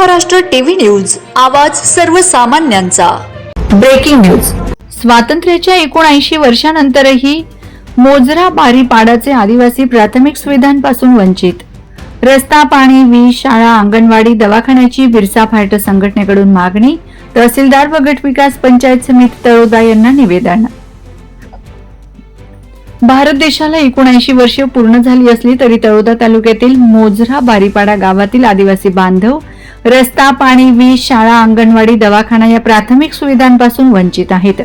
Maharashtra TV news, आवाज सर्वसामान्यांचा। Breaking news. स्वातंत्र्याच्या 79 वर्षांनंतरही मोजरा बारीपाडाचे आदिवासी प्राथमिक सुविधांपासून वंचित। रस्ता, पाणी, वीज, शाळा, अंगणवाडी, दवाखान्याची बिरसा फायटर संघटनेकडून मागणी। तहसीलदार व गट विकास पंचायत समिती तळोदा यांना निवेदन। भारत देशाला 79 वर्षे पूर्ण झाली असली तरी तळोदा तालुक्यातील मोजरा बारीपाडा गावातील आदिवासी बांधव रस्ता, पाणी, वीज, शाळा, अंगणवाडी, दवाखाना या प्राथमिक सुविधांपासून वंचित आहेत।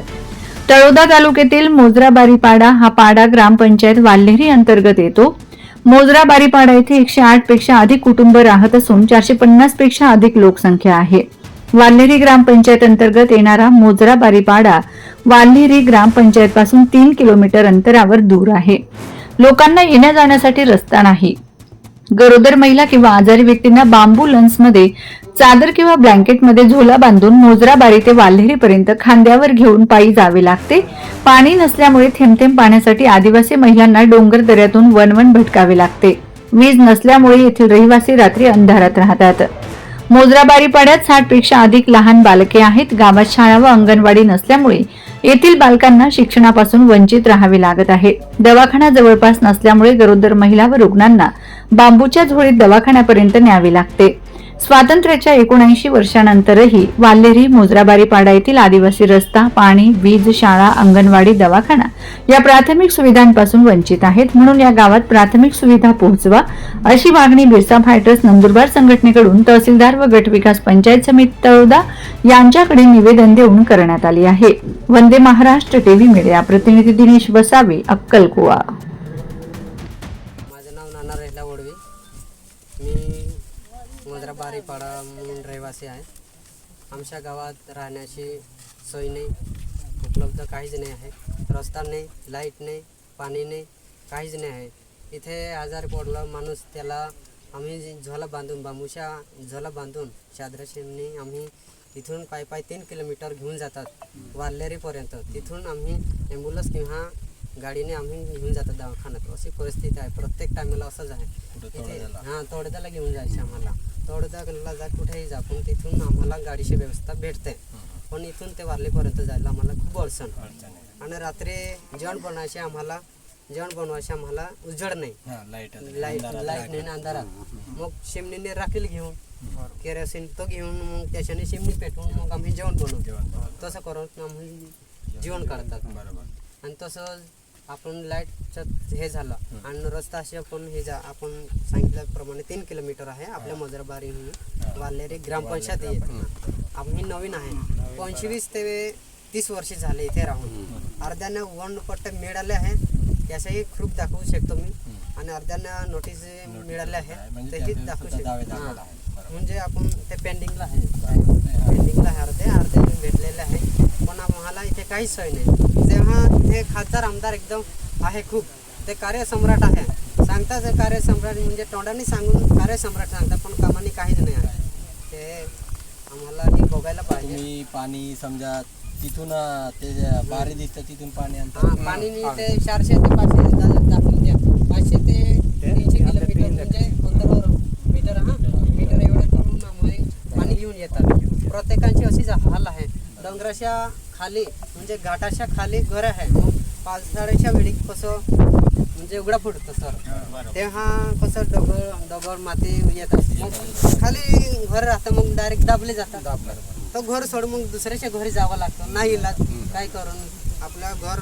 तळोदा तालुक्यातील मोजरा बारीपाडा हा पाडा ग्रामपंचायत वाल्हेरी अंतर्गत येतो। मोजरा बारीपाडा येथे 108 पेक्षा अधिक कुटुंब राहत असून 450 पेक्षा अधिक लोकसंख्या आहे। वाल्हेरी ग्रामपंचायत अंतर्गत येणारा मोजरा बारीपाडा वाल्हेरी ग्रामपंचायत पासून 3 किलोमीटर अंतरावर दूर आहे। लोकांना येण्या जाण्यासाठी रस्ता नाही। गरोदर महिला किंवा आजारी व्यक्तींना बांबू लन्समध्ये चादर किंवा ब्लँकेटमध्ये झोला बांधून मोजरा बारी ते वाल्हेरी पर्यंत खांद्यावर घेऊन पायी जावे लागते। पाणी नसल्यामुळे थेंब पाण्यासाठी आदिवासी महिलांना डोंगर दऱ्यातून वनवन भटकावे लागते। वीज नसल्यामुळे येथील रहिवासी रात्री अंधारात राहतात। मोजरा बारीपाड्यात 60 पेक्षा अधिक लहान बालके आहेत। गावात शाळा व अंगणवाडी नसल्यामुळे येथील बालकांना शिक्षणापासून वंचित राहावे लागत आहे। दवाखाना जवळपास नसल्यामुळे गरोदर महिला व रुग्णांना बांबूच्या झोळीत दवाखान्यापर्यंत न्यावे लागते। स्वातंत्र्याच्या 79 वर्षांनंतरही वाल्हेरी मोजरा बारीपाडा येथील आदिवासी रस्ता, पाणी, वीज, शाळा, अंगणवाडी, दवाखाना या प्राथमिक सुविधांपासून वंचित आहेत। म्हणून या गावात प्राथमिक सुविधा पोहोचवा अशी मागणी बिरसा फायटर्स नंदुरबार संघटनेकडून तहसीलदार व गट विकास पंचायत समिती तळोदा यांच्याकडे निवेदन देऊन करण्यात आले आहे। वंदे महाराष्ट्र टीव्ही मीडिया प्रतिनिधी दिनेश वसावे, अक्कलकुवा। माझं नाव नाना रेहला वडवी। मी मोजरा बारीपाडा म्हणून रहिवासी आहे। आमच्या गावात राहण्याची सोय नाही, उपलब्ध काहीच नाही आहे। रस्ता नाही, लाईट नाही, पाणी नाही, काहीच नाही आहे। इथे आजारी पडला माणूस त्याला आम्ही झोला बांधून बांबूच्या झोला बांधून चादराशीने आम्ही इथून पायी 3 किलोमीटर घेऊन जातात वाल्हेरीपर्यंत। तिथून आम्ही ॲम्ब्युलन्स किंवा गाडीने आम्ही घेऊन जातात दवाखान्यात। अशी परिस्थिती आहे। प्रत्येक टायमाला असंच आहे। इथे तळोद्याला घेऊन जायचे आम्हाला। तळोद्याला जा कुठेही जा पण तिथून आम्हाला गाडीची व्यवस्था भेटते, पण इथून ते वाल्हेरीपर्यंत जायला आम्हाला खूप अडचण। आणि रात्री जेवण बनवायचे आम्हाला उजेड नाही, लाईट नाही अंधारात। मग चिमणीने राखील घेऊन केरोसिन तो घेऊन मग त्याच्याने चिमणी पेटवून मग आम्ही जेवण बनवतो। तसं करून आम्ही जेवण करतात। आणि तसं आपण लाईटचं हे झालं आणि रस्ता असे आपण आपण सांगितल्याप्रमाणे 3 किलोमीटर आहे आपल्या मोजरा बारी वाल्हेरी ग्रामपंचायत येते। आम्ही नवीन आहे, 25 ते 30 वर्ष झाले इथे राहून। अर्ध्याने वनपट्टे मिळाले आहे, त्याचाही प्रूफ दाखवू शकतो मी। आणि अर्ध्यांना नोटीस मिळाले आहे तेही दाखवू शकतो। म्हणजे आपण ते पेंडिंगला आहे अर्धे भेटलेले आहे, पण आम्हाला इथे काहीच सोय नाही। तेव्हा हे खासदार आमदार एकदम आहे खूप, ते कार्यसम्राट आहे। सांगतात कार्यसम्राट म्हणजे तोंडाने सांगून कार्यसम्राट सांगतात, पण कामाने काहीच नाही आहे। ते आम्हाला हे बघायला पाहिजे। तुम्ही पाणी समजा तिथून ते बारी दिसतं तिथून पाणी आणतात। पाणी ते 400 ते 500 दाखवून द्या। 500 ते 300 किलोमीटर म्हणजे 15 मीटर मीटर एवढे करून आम्ही पाणी घेऊन येतात। प्रत्येकाची अशीच हाल आहे। डोंगराच्या खाली म्हणजे घाटाच्या खाली घर आहे। मग पावसाळ्याच्या वेळी कसं म्हणजे उघडा फुटतं सर, तेव्हा कसं दगड माती येतात, मग खाली घर राहतं, मग डायरेक्ट दाबले जातात। तो घर सोडून मग दुसऱ्याच्या घरी जावं लागतं, नाही इलाज काय करून आपल्या घर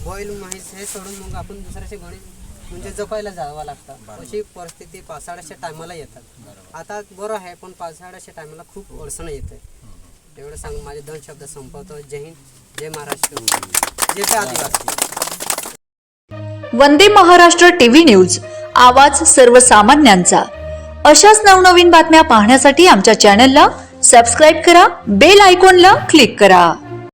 बैल म्हैस हे सोडून मग आपण दुसऱ्याच्या घरी म्हणजे जपायला जावं लागतं। अशी परिस्थिती पावसाळ्याच्या टायमाला येतात। आता बरं आहे, पण पावसाळ्याच्या टायमाला खूप अडचण येते। एवढं सांगून माझे 2 शब्द संपवतो। जय हिंद, जय महाराष्ट्र, जय आदिवासी। वंदे महाराष्ट्र टीव्ही न्यूज, आवाज सर्वसामान्यांचा। अशाच नवनवीन बातम्या पाहण्यासाठी आमच्या चॅनलला सबस्क्राईब करा, बेल आयकॉनला क्लिक करा।